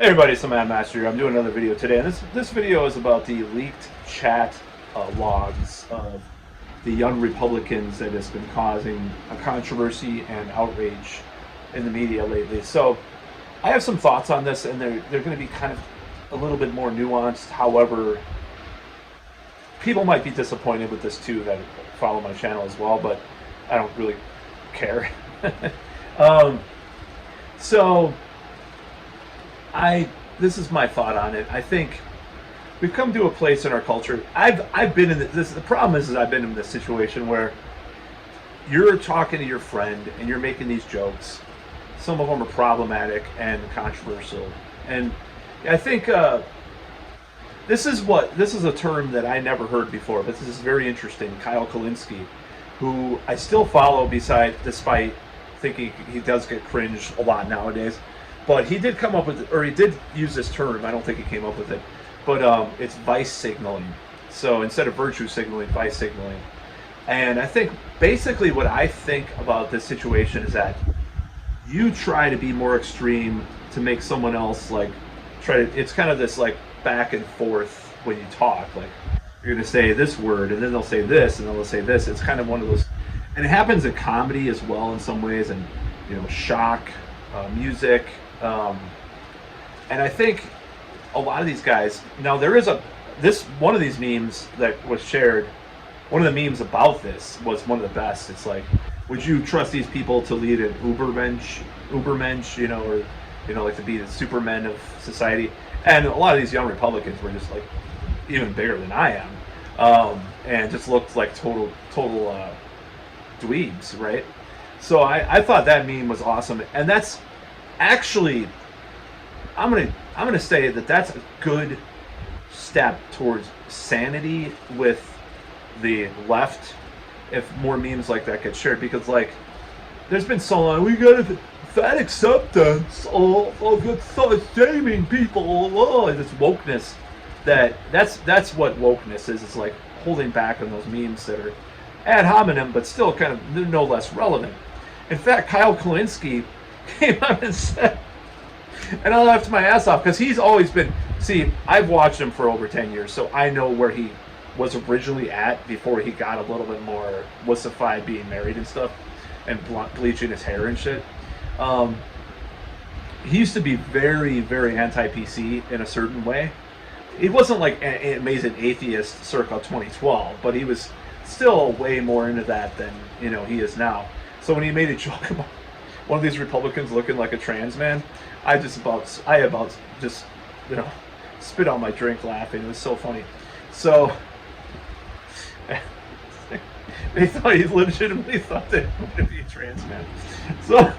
Hey everybody, it's the Mad Master here. I'm doing another video today, and this video is about the leaked chat logs of the young Republicans that has been causing a controversy and outrage in the media lately. So I have some thoughts on this, and they're going to be kind of a little bit more nuanced. However, people might be disappointed with this too that follow my channel as well, but I don't really care. So this is my thought on it. I think we've come to a place in our culture. I've been in this. The problem is I've been in this situation where you're talking to your friend and you're making these jokes. Some of them are problematic and controversial, and I think this is a term that I never heard before. But this is very interesting. Kyle Kulinski, who I still follow, despite thinking he does get cringe a lot nowadays. But he did come up with, or he did use this term. I don't think he came up with it, but it's vice signaling. So instead of virtue signaling, vice signaling. And I think basically what I think about this situation is that you try to be more extreme to make someone else it's kind of this like back and forth when you talk. Like you're going to say this word and then they'll say this and then they'll say this. It's kind of one of those, and it happens in comedy as well in some ways, and shock, music. And I think a lot of these guys, now there is one of these memes that was shared, one of the memes about this was one of the best. It's like, would you trust these people to lead an Ubermensch, or like to be the supermen of society? And a lot of these young Republicans were just like even bigger than I am, and just looked like total dweebs, right? So I thought that meme was awesome, and that's actually, I'm gonna say that that's a good step towards sanity with the left. If more memes like that get shared, because like there's been so long, we got that acceptance, good shaming people, this wokeness. That's what wokeness is. It's like holding back on those memes that are ad hominem, but still kind of they're no less relevant. In fact, Kyle Kulinski came out and said, and I laughed my ass off because he's always been, I've watched him for over 10 years, so I know where he was originally at before he got a little bit more wussified being married and stuff and bleaching his hair and shit. He used to be very, very anti-PC in a certain way. He wasn't like an amazing atheist circa 2012, but he was still way more into that than he is now. So when he made a joke about one of these Republicans looking like a trans man, I about spit on my drink laughing. It was so funny. So he legitimately thought that he would be a trans man. So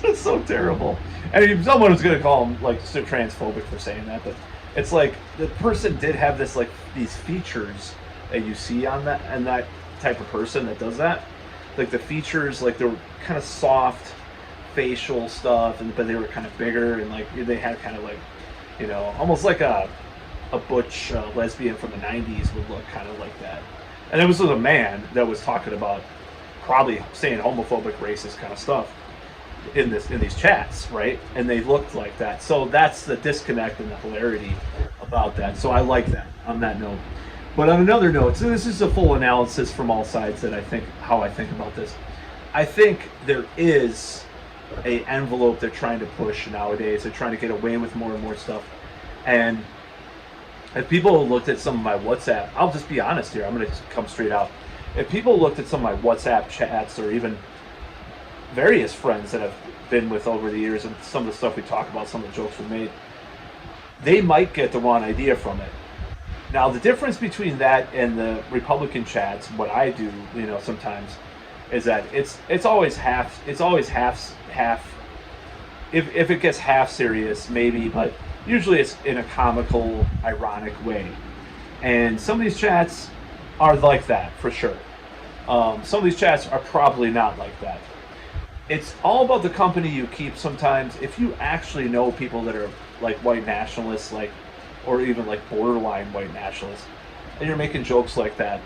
it's so terrible. And someone was going to call him like transphobic for saying that, but it's like the person did have this these features that you see on that, and that type of person that does that, like the features, like they were kind of soft facial stuff, but they were kind of bigger, and like they had kind of like almost like a butch lesbian from the 90s would look kind of like that. And it was a man that was talking about probably saying homophobic, racist kind of stuff in these chats, right? And they looked like that. So that's the disconnect and the hilarity about that. So I like that on that note. But on another note, so this is a full analysis from all sides that how I think about this. I think there is a envelope they're trying to push nowadays. They're trying to get away with more and more stuff. And if people looked at some of my WhatsApp, I'll just be honest here, I'm going to come straight out. If people looked at some of my WhatsApp chats, or even various friends that I've been with over the years, and some of the stuff we talk about, some of the jokes we made, they might get the wrong idea from it. Now, the difference between that and the Republican chats, what I do, sometimes, is that it's always half. It's always half. If it gets half serious, maybe, but usually it's in a comical, ironic way. And some of these chats are like that for sure. Some of these chats are probably not like that. It's all about the company you keep. Sometimes, if you actually know people that are like white nationalists, or even like borderline white nationalists, and you're making jokes like that,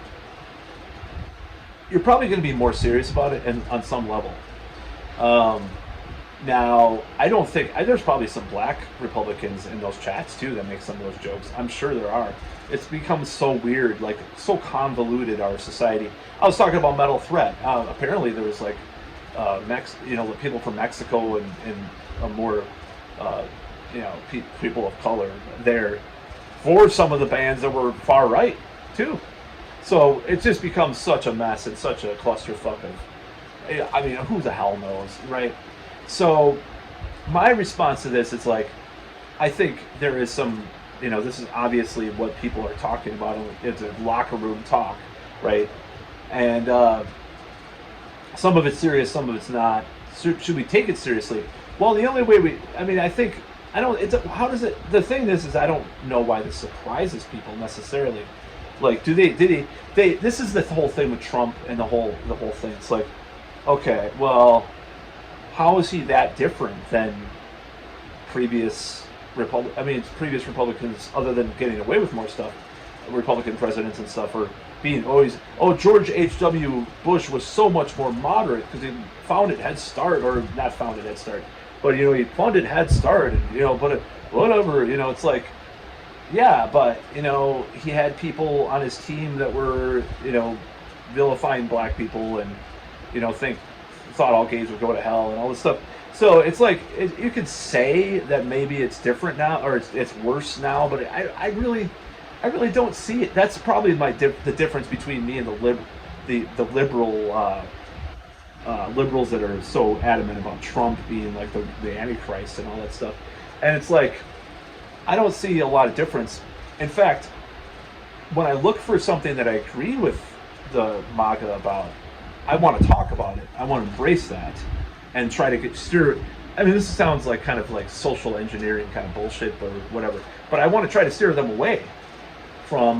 you're probably going to be more serious about it, and on some level. Now, I don't think there's probably some black Republicans in those chats too that make some of those jokes. I'm sure there are. It's become so weird, like so convoluted our society. I was talking about Metal Threat. Apparently, there was like, the people from Mexico and more, uh, people of color there for some of the bands that were far right too. So it just becomes such a mess and such a clusterfuck of. I mean, who the hell knows, right? So my response to this is like, I think there is some, this is obviously what people are talking about. It's a locker room talk, right? And some of it's serious, some of it's not. Should we take it seriously? Well, the only way I think, I don't, how does it, the thing is I don't know why this surprises people necessarily. Like, this is the whole thing with Trump and the whole thing. It's like, okay, well, how is he that different than previous Republicans, other than getting away with more stuff, Republican presidents and stuff, or being always, George H.W. Bush was so much more moderate because he founded Head Start, or not founded Head Start, but, he funded Head Start, and, but whatever, it's like, yeah, but, he had people on his team that were, vilifying black people and, thought all gays would go to hell and all this stuff. So it's like, you could say that maybe it's different now, or it's worse now, but I really don't see it. That's probably the difference between me and the liberal liberals that are so adamant about Trump being like the Antichrist and all that stuff. And it's like, I don't see a lot of difference. In fact, when I look for something that I agree with the MAGA about, I want to talk about it. I want to embrace that and try to steer. I mean, this sounds like kind of like social engineering kind of bullshit or whatever, but I want to try to steer them away from,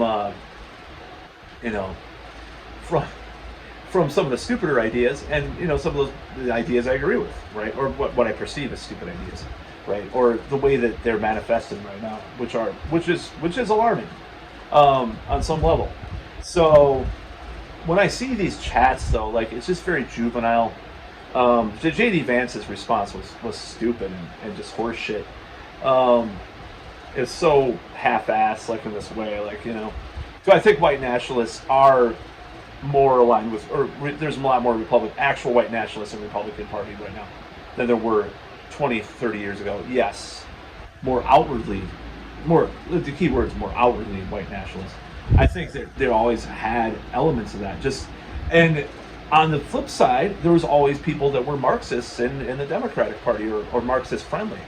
from some of the stupider ideas, and some of those ideas I agree with, right? Or what I perceive as stupid ideas, right? Or the way that they're manifesting right now, which is alarming on some level. So when I see these chats, though, like, it's just very juvenile. J.D. Vance's response was stupid and just horseshit. It's so half-assed, like, in this way, like, So I think white nationalists are more aligned with, or there's a lot more actual white nationalists in the Republican Party right now than there were 20, 30 years ago. Yes, the key word is more outwardly white nationalists. I think that they always had elements of that. And on the flip side, there was always people that were Marxists in the Democratic Party or Marxist friendly.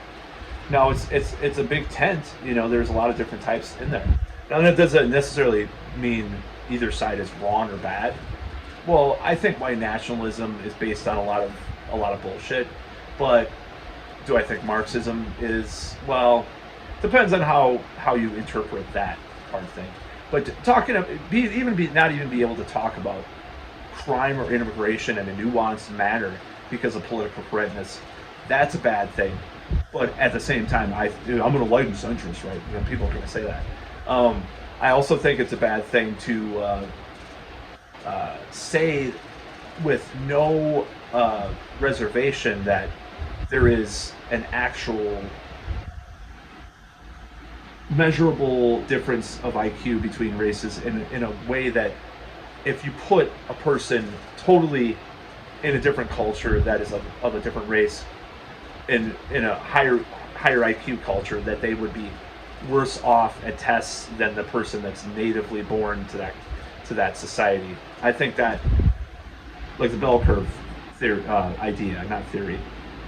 Now it's a big tent. There's a lot of different types in there. Now that doesn't necessarily mean either side is wrong or bad. Well, I think white nationalism is based on a lot of bullshit. But do I think Marxism is, well, depends on how you interpret that part of thing. But not even be able to talk about crime or immigration in a nuanced manner because of political correctness, that's a bad thing. But at the same time, I'm going to lighten centrist, right? People are going to say that. I also think it's a bad thing to say with no reservation that there is an actual measurable difference of IQ between races in a way that if you put a person totally in a different culture that is of a different race in a higher IQ culture, that they would be worse off at tests than the person that's natively born to that society. I think that, like the bell curve theory, idea, not theory,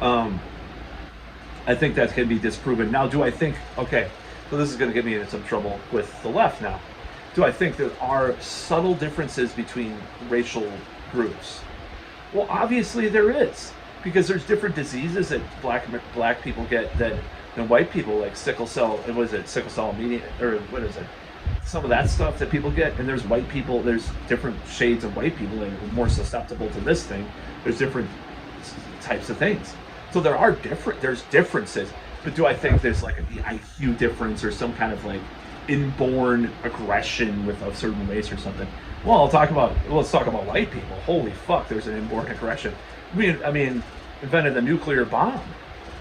I think that can be disproven. Now, do I think, okay, so this is going to get me into some trouble with the left now. Do I think there are subtle differences between racial groups? Well, obviously there is, because there's different diseases that black people get than white people, like sickle cell anemia, or what is it? Some of that stuff that people get, and there's white people, there's different shades of white people that are more susceptible to this thing. There's different types of things. So there's differences, but do I think there's like an IQ difference or some kind of like inborn aggression with a certain race or something? Well, let's talk about white people. Holy fuck, there's an inborn aggression. I mean, invented the nuclear bomb.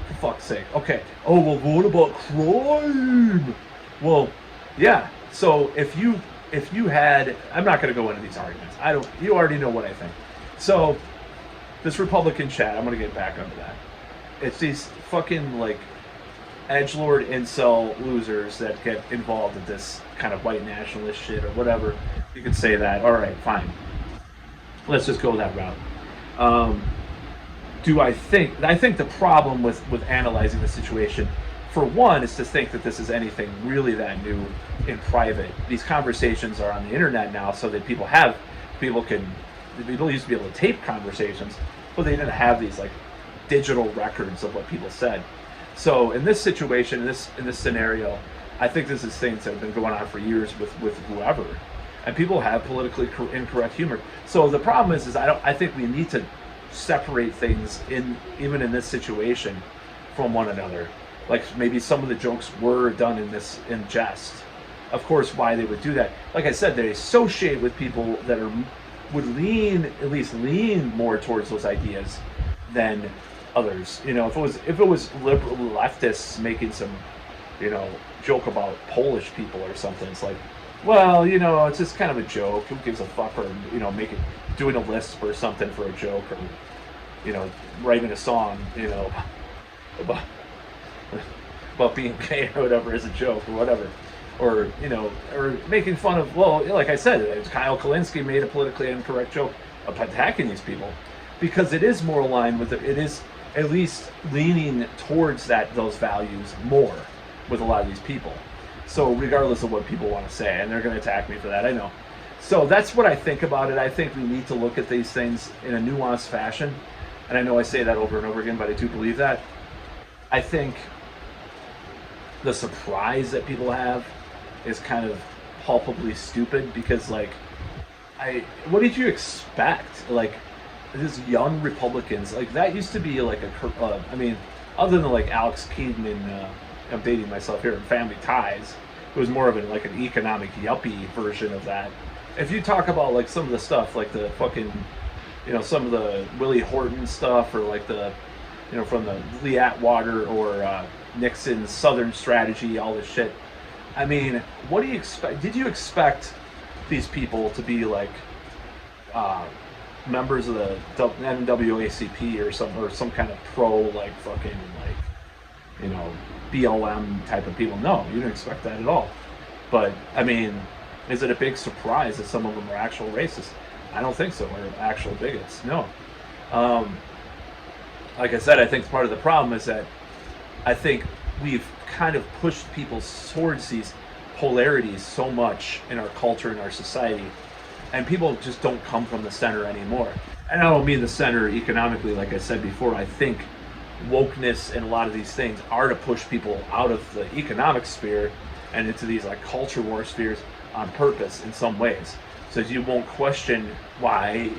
For fuck's sake. Okay. Oh, well, what about crime? Well, yeah. So if you had, I'm not going to go into these arguments. You already know what I think. So this Republican chat, I'm going to get back onto that. It's these fucking like edgelord incel losers that get involved in this kind of white nationalist shit or whatever. You can say that. All right, fine. Let's just go that route. I think the problem with analyzing the situation, for one, is to think that this is anything really that new in private. These conversations are on the internet now, so that people used to be able to tape conversations, but they didn't have these like digital records of what people said. So in this situation, in this scenario, I think this is things that have been going on for years with whoever, and people have politically incorrect humor. So the problem is I think we need to separate things even in this situation from one another. Like maybe some of the jokes were done in jest. Of course, why they would do that? Like I said, they associate with people that would at least lean more towards those ideas than others. You know, if it was liberal leftists making some, joke about Polish people or something, it's like, well, it's just kind of a joke. Who gives a fuck? Or doing a lisp or something for a joke, or writing a song, about being gay or whatever is a joke or whatever. Or, or making fun of, well, like I said, Kyle Kalinske made a politically incorrect joke of attacking these people because it is more aligned with it is at least leaning towards those values more with a lot of these people. So regardless of what people want to say, and they're going to attack me for that, I know. So that's what I think about it. I think we need to look at these things in a nuanced fashion. And I know I say that over and over again, but I do believe that. I think the surprise that people have is kind of palpably stupid because, like, what did you expect? Like, these young Republicans, like, that used to be like other than like Alex Keaton in, I'm dating myself here, in Family Ties, it was more of an economic yuppie version of that. If you talk about like some of the stuff, like the fucking, some of the Willie Horton stuff, or like the, from the Lee Atwater or Nixon's Southern Strategy, all this shit. I mean, what do you expect? Did you expect these people to be like members of the NAACP or some kind of pro like fucking like BLM type of people? No, you didn't expect that at all. But I mean, is it a big surprise that some of them are actual racists? I don't think so. Or actual bigots? No. Like I said, I think part of the problem is that I think we've kind of pushed people towards these polarities so much in our culture and our society, and people just don't come from the center anymore. And I don't mean the center economically, like I said before. I think wokeness and a lot of these things are to push people out of the economic sphere and into these like culture war spheres on purpose in some ways, so you won't question why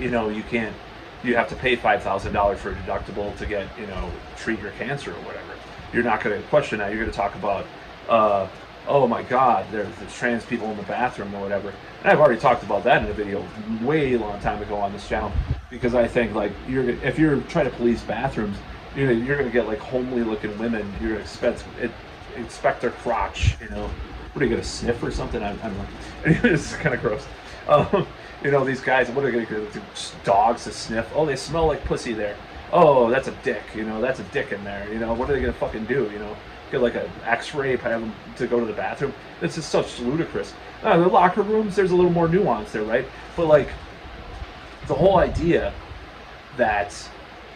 you have to pay $5,000 for a deductible to get treat your cancer or whatever. You're not going to question that. You're going to talk about, oh my God, there's trans people in the bathroom or whatever. And I've already talked about that in a video way long time ago on this channel, because I think like if you're trying to police bathrooms, you're going to get like homely looking women. You're going to expect their crotch. What are you going to sniff or something? I don't know. This is kind of gross. These guys, what are they going to do? Dogs to sniff? Oh, they smell like pussy there. Oh, that's a dick, that's a dick in there, what are they going to fucking do, get like an x-ray, have them to go to the bathroom? This is such ludicrous. The locker rooms, there's a little more nuance there, right? But like, the whole idea that,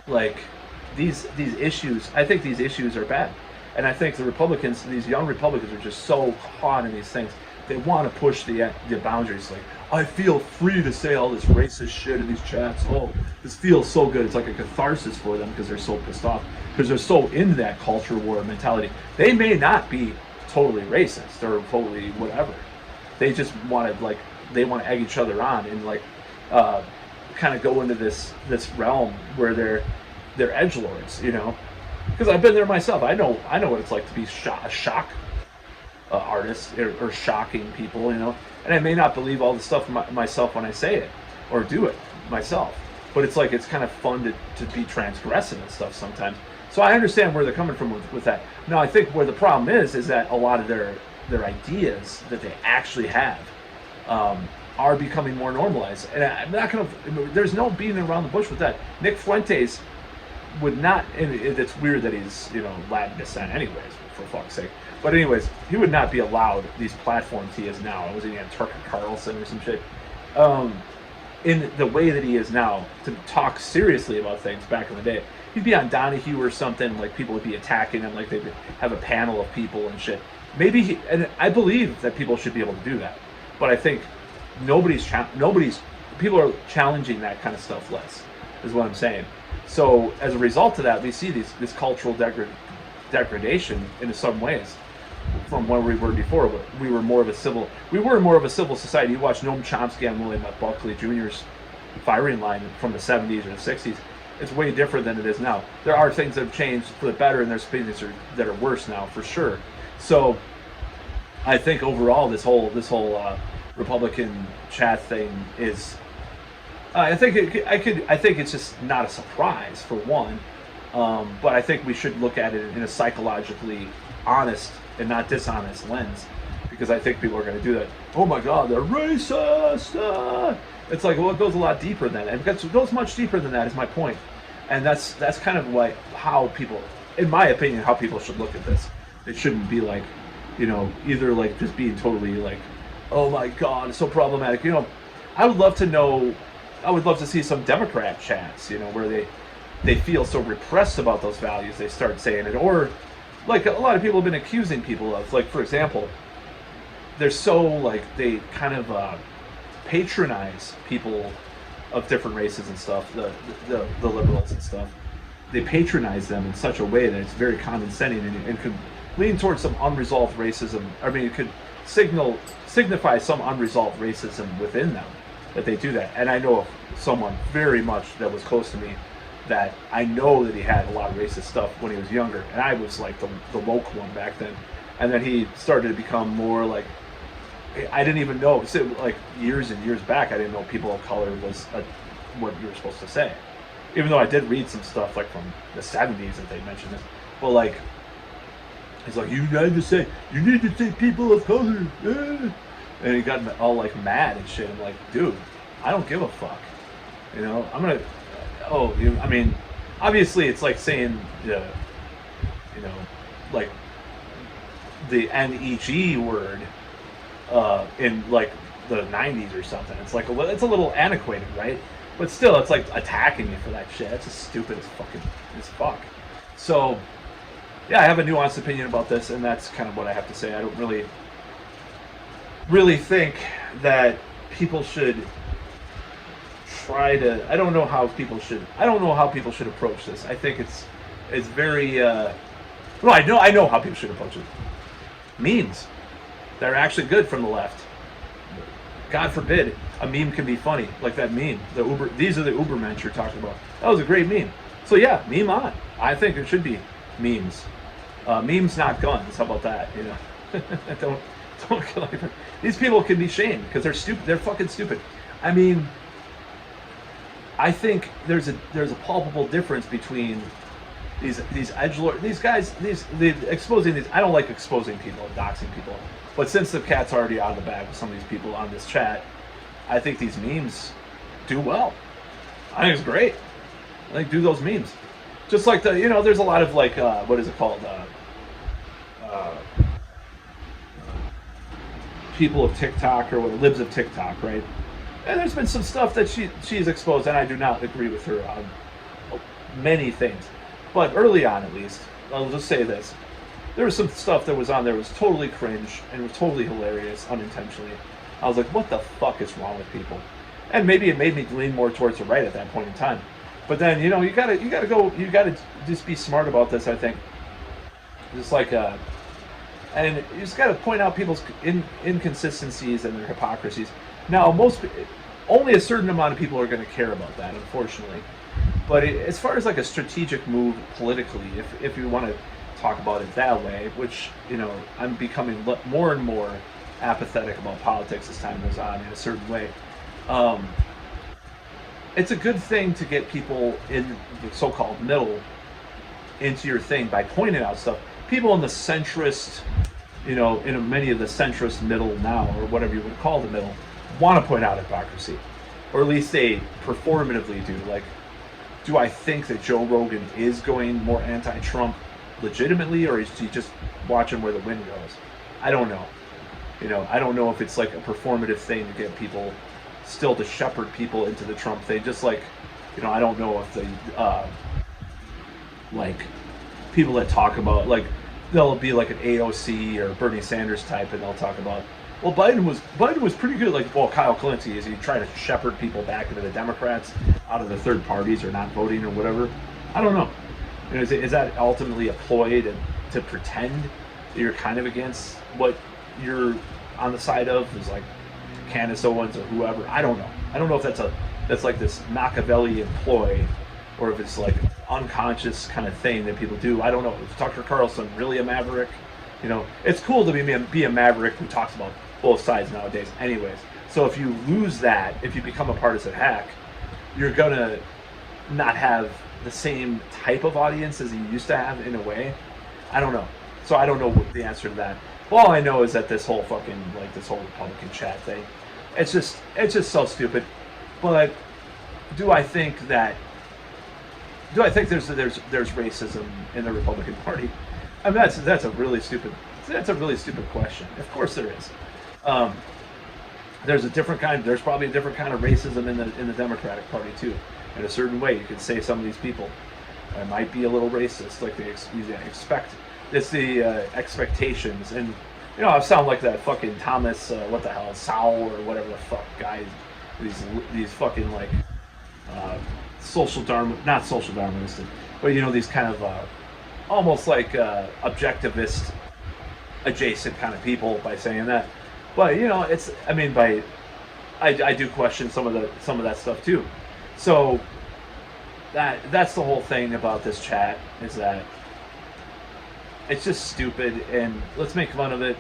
like, these issues, I think these issues are bad. And I think the Republicans, these young Republicans, are just so caught in these things. They want to push the boundaries. Like, I feel free to say all this racist shit in these chats. Oh, this feels so good. It's like a catharsis for them because they're so pissed off. Because they're so into that culture war mentality. They may not be totally racist or totally whatever. They just want to they want to egg each other on and kind of go into this realm where they're edgelords, Because I've been there myself. I know what it's like to be a shock artists or shocking people, and I may not believe all the stuff myself when I say it or do it myself, but it's like it's kind of fun to be transgressive and stuff sometimes. So I understand where they're coming from with that. Now I think where the problem is that a lot of their ideas that they actually have are becoming more normalized. And I'm not going to. There's no beating around the bush with that. Nick Fuentes would not. And it's weird that he's Latin descent, anyways, for fuck's sake. But anyways, he would not be allowed these platforms he is now. I was he on Tucker Carlson or some shit. In the way that he is now, to talk seriously about things back in the day. He'd be on Donahue or something, like people would be attacking him, like they'd have a panel of people and shit. Maybe, and I believe that people should be able to do that. But I think people are challenging that kind of stuff less, is what I'm saying. So as a result of that, we see this cultural degradation in some ways from where we were before. We were more of a civil society. You watch Noam Chomsky on William F. Buckley Jr.'s firing line from the 70s or the 60s. It's way different than it is now. There are things that have changed for the better, and there's things that are worse now for sure. So I think overall this whole Republican chat thing is I think it's just not a surprise for one, but I think we should look at it in a psychologically honest and not dishonest lens, because I think people are going to do that. Oh my God, they're racist. It's like, well, it goes a lot deeper than that. It goes much deeper than that, is my point. And that's kind of like how people, in my opinion, how people should look at this. It shouldn't be like, either like just being totally like, oh my God, it's so problematic. I would love to see some Democrat chats, where they feel so repressed about those values, they start saying it. Or like a lot of people have been accusing people of, like, for example, they're so like, they kind of patronize people of different races and stuff, the liberals and stuff. They patronize them in such a way that it's very condescending and could lean towards some unresolved racism. I mean, it could signify some unresolved racism within them, that they do that. And I know of someone very much that was close to me that I know that he had a lot of racist stuff when he was younger, and I was like the woke one back then. And then he started to become more like, I didn't even know, like years and years back, I didn't know people of color was what you were supposed to say. Even though I did read some stuff like from the 70s that they mentioned this. But like, he's like, you need to say people of color. And he got all like mad and shit. I'm like, dude, I don't give a fuck. I'm gonna, I mean, obviously it's like saying, like the NEG word in like the 90s or something. It's like it's a little antiquated, right? But still, it's like attacking me for that shit. That's just stupid as fuck. So yeah, I have a nuanced opinion about this, and that's kind of what I have to say. I don't really think that people should try to. I don't know how people should approach this. I think it's very. Well, I know how people should approach it. Memes that are actually good from the left. God forbid a meme can be funny, like that meme. These are the Ubermensch you're talking about. That was a great meme. So yeah, meme on. I think it should be memes. Memes, not guns. How about that? Don't kill anyone. These people can be shamed because they're stupid. They're fucking stupid. I mean, I think there's a palpable difference between these edgelord, these guys, exposing these. I don't like exposing people, doxing people. But since the cat's already out of the bag with some of these people on this chat, I think these memes do well. I think it's great. I think do those memes. Just like there's a lot of like, what is it called? People of TikTok or what, libs of TikTok, right? And there's been some stuff that she's exposed, and I do not agree with her on many things. But early on, at least, I'll just say this. There was some stuff that was on there was totally cringe and was totally hilarious unintentionally. I was like, what the fuck is wrong with people? And maybe it made me lean more towards the right at that point in time. But then, you gotta just be smart about this, I think. Just like, and you just gotta point out people's inconsistencies and their hypocrisies. Now, only a certain amount of people are gonna care about that, unfortunately. But as far as like a strategic move politically, if you want to talk about it that way, which, I'm becoming more and more apathetic about politics as time goes on in a certain way. it's a good thing to get people in the so-called middle into your thing by pointing out stuff. People in the centrist, in many of the centrist middle now, or whatever you would call the middle, want to point out hypocrisy, or at least they performatively do. Like, do I think that Joe Rogan is going more anti-Trump legitimately, or is he just watching where the wind goes? I don't know. I don't know if it's like a performative thing to get people still to shepherd people into the Trump thing. Just like, I don't know if the like people that talk about, like, they'll be like an AOC or Bernie Sanders type, and they'll talk about, well, Biden was pretty good. Like, well, Kyle Clinton, is he trying to shepherd people back into the Democrats out of the third parties or not voting or whatever? I don't know. Is that ultimately a ploy to pretend that you're kind of against what you're on the side of, is like Candace Owens or whoever? I don't know. I don't know if that's like this Machiavellian ploy, or if it's like unconscious kind of thing that people do. I don't know. Is Tucker Carlson really a maverick? It's cool to be a maverick who talks about both sides nowadays anyways. So if you lose that, if you become a partisan hack, you're gonna not have the same type of audience as you used to have, in a way. I don't know. So I don't know what the answer to that. All I know is that this whole Republican chat thing, it's just so stupid. But do I think there's racism in the Republican Party? I mean, that's a really stupid question. Of course there is. There's probably a different kind of racism in the Democratic Party too. In a certain way, you could say some of these people might be a little racist, like they expect. It's the expectations, and I sound like that fucking Thomas, what the hell, Sowell or whatever the fuck guys. These fucking like not social Darwinistic, but these kind of almost like objectivist adjacent kind of people by saying that. But I do question some of that stuff too. So that's the whole thing about this chat, is that it's just stupid, and let's make fun of it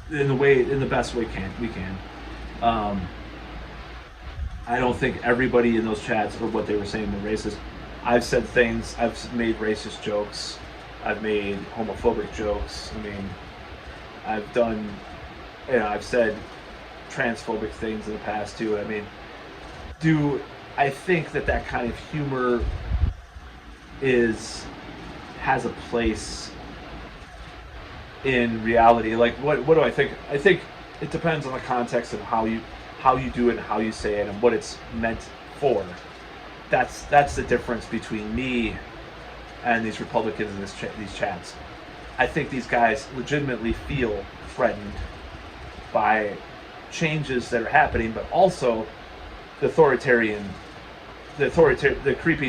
in the best way we can. I don't think everybody in those chats, or what they were saying, were racist. I've said things. I've made racist jokes. I've made homophobic jokes. I've said transphobic things in the past too. Do I think that kind of humor has a place in reality? Like, what do I think? I think it depends on the context of how you do it and how you say it and what it's meant for. That's the difference between me and these Republicans in these chats. I think these guys legitimately feel threatened by changes that are happening, but also the creeping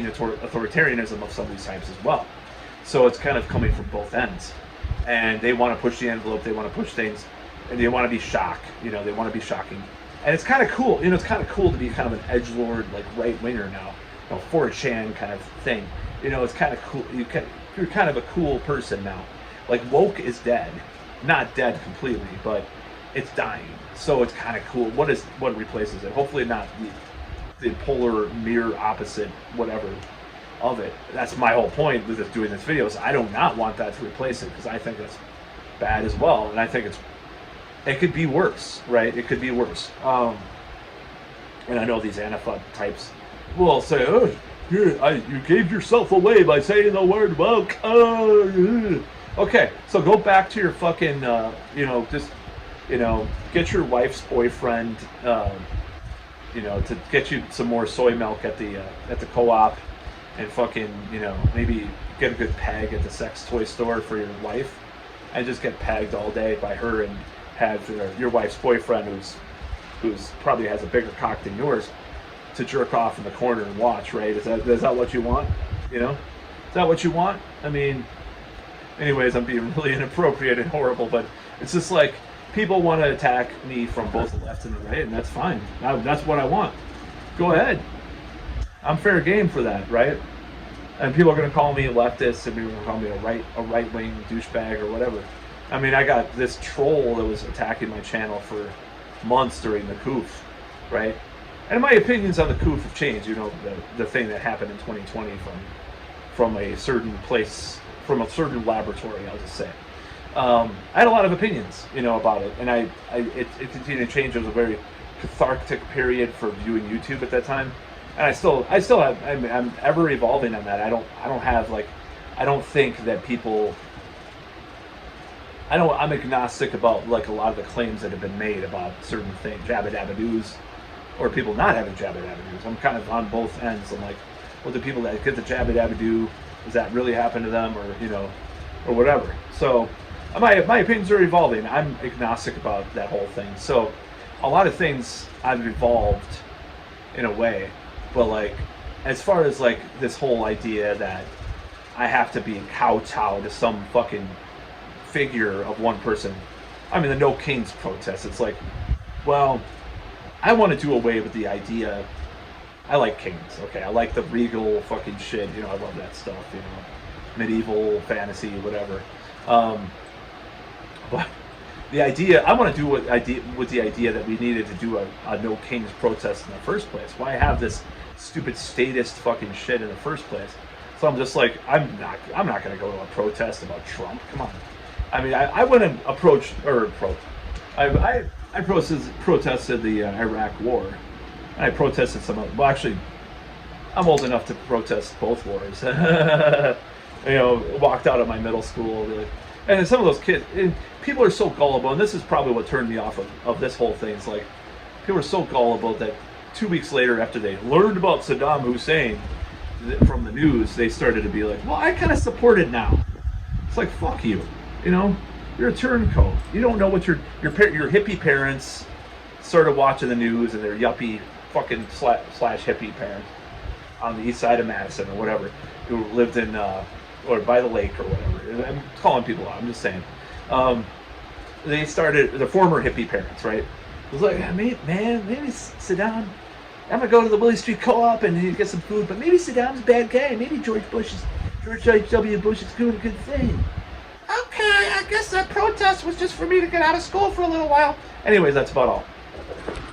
authoritarianism of some of these types as well. So it's kind of coming from both ends, and they want to push the envelope. They want to push things, and they want to be they want to be shocking. And it's kind of cool. It's kind of cool to be kind of an edgelord, like right winger now, 4chan kind of thing. It's kind of cool. You're kind of a cool person now. Like, woke is dead, not dead completely, but it's dying. So it's kind of cool. What replaces it? Hopefully not the polar mirror opposite whatever of it. That's my whole point with doing this video. Is I do not want that to replace it, because I think that's bad as well, and I think it could be worse, right? It could be worse. And I know these Antifa types will say, "Oh, you gave yourself away by saying the word woke." Okay, so go back to your fucking, get your wife's boyfriend, to get you some more soy milk at the co-op, and fucking, maybe get a good peg at the sex toy store for your wife, and just get pegged all day by her, and have your wife's boyfriend, who's probably has a bigger cock than yours, to jerk off in the corner and watch, right? Is that what you want? Is that what you want? Anyways, I'm being really inappropriate and horrible, but it's just like, people want to attack me from both the left and the right, and that's fine. That's what I want. Go ahead. I'm fair game for that, right? And people are going to call me a leftist, and people are going to call me a right-wing douchebag or whatever. I got this troll that was attacking my channel for months during the coup, right? And my opinions on the coup have changed. The thing that happened in 2020 from a certain place, from a certain laboratory, I'll just say. I had a lot of opinions, about it, and it continued to change. It was a very cathartic period for viewing YouTube at that time, and I still have. I'm ever evolving on that. I don't think that people. I'm agnostic about like a lot of the claims that have been made about certain things, jabba dabba doos, or people not having jabba dabba doos. I'm kind of on both ends. I'm like, well, the people that get the jabba dabba doo, does that really happen to them, or whatever? So my opinions are evolving. I'm agnostic about that whole thing. So a lot of things I've evolved in a way, but like as far as like this whole idea that I have to be kowtow to some fucking figure of one person. I mean, the No Kings protest. It's like, well, I want to do away with the idea. I like kings, okay? I like the regal fucking shit. I love that stuff. Medieval fantasy, whatever. But the idea, I want to do with the idea that we needed to do a No Kings protest in the first place. Why have this stupid statist fucking shit in the first place? So I'm just like, I'm not going to go to a protest about Trump. Come on. I mean, I went and I protested the Iraq War. And I protested some of, well, actually, I'm old enough to protest both wars. Walked out of my middle school. And some of those kids, people are so gullible, and this is probably what turned me off of this whole thing. It's like, people are so gullible that 2 weeks later, after they learned about Saddam Hussein from the news, they started to be like, well, I kind of support it now. It's like, fuck you. You're a turncoat. You don't know what your hippie parents started watching the news, and their yuppie fucking slash hippie parents on the east side of Madison or whatever, who lived in or by the lake or whatever. I'm calling people out. I'm just saying. They started, the former hippie parents, right? It was like, maybe Saddam. I'm gonna go to the Willie Street Co-op and get some food, but maybe Saddam's a bad guy. Maybe George W. Bush is doing a good thing. Okay, I guess that protest was just for me to get out of school for a little while. Anyways, that's about all.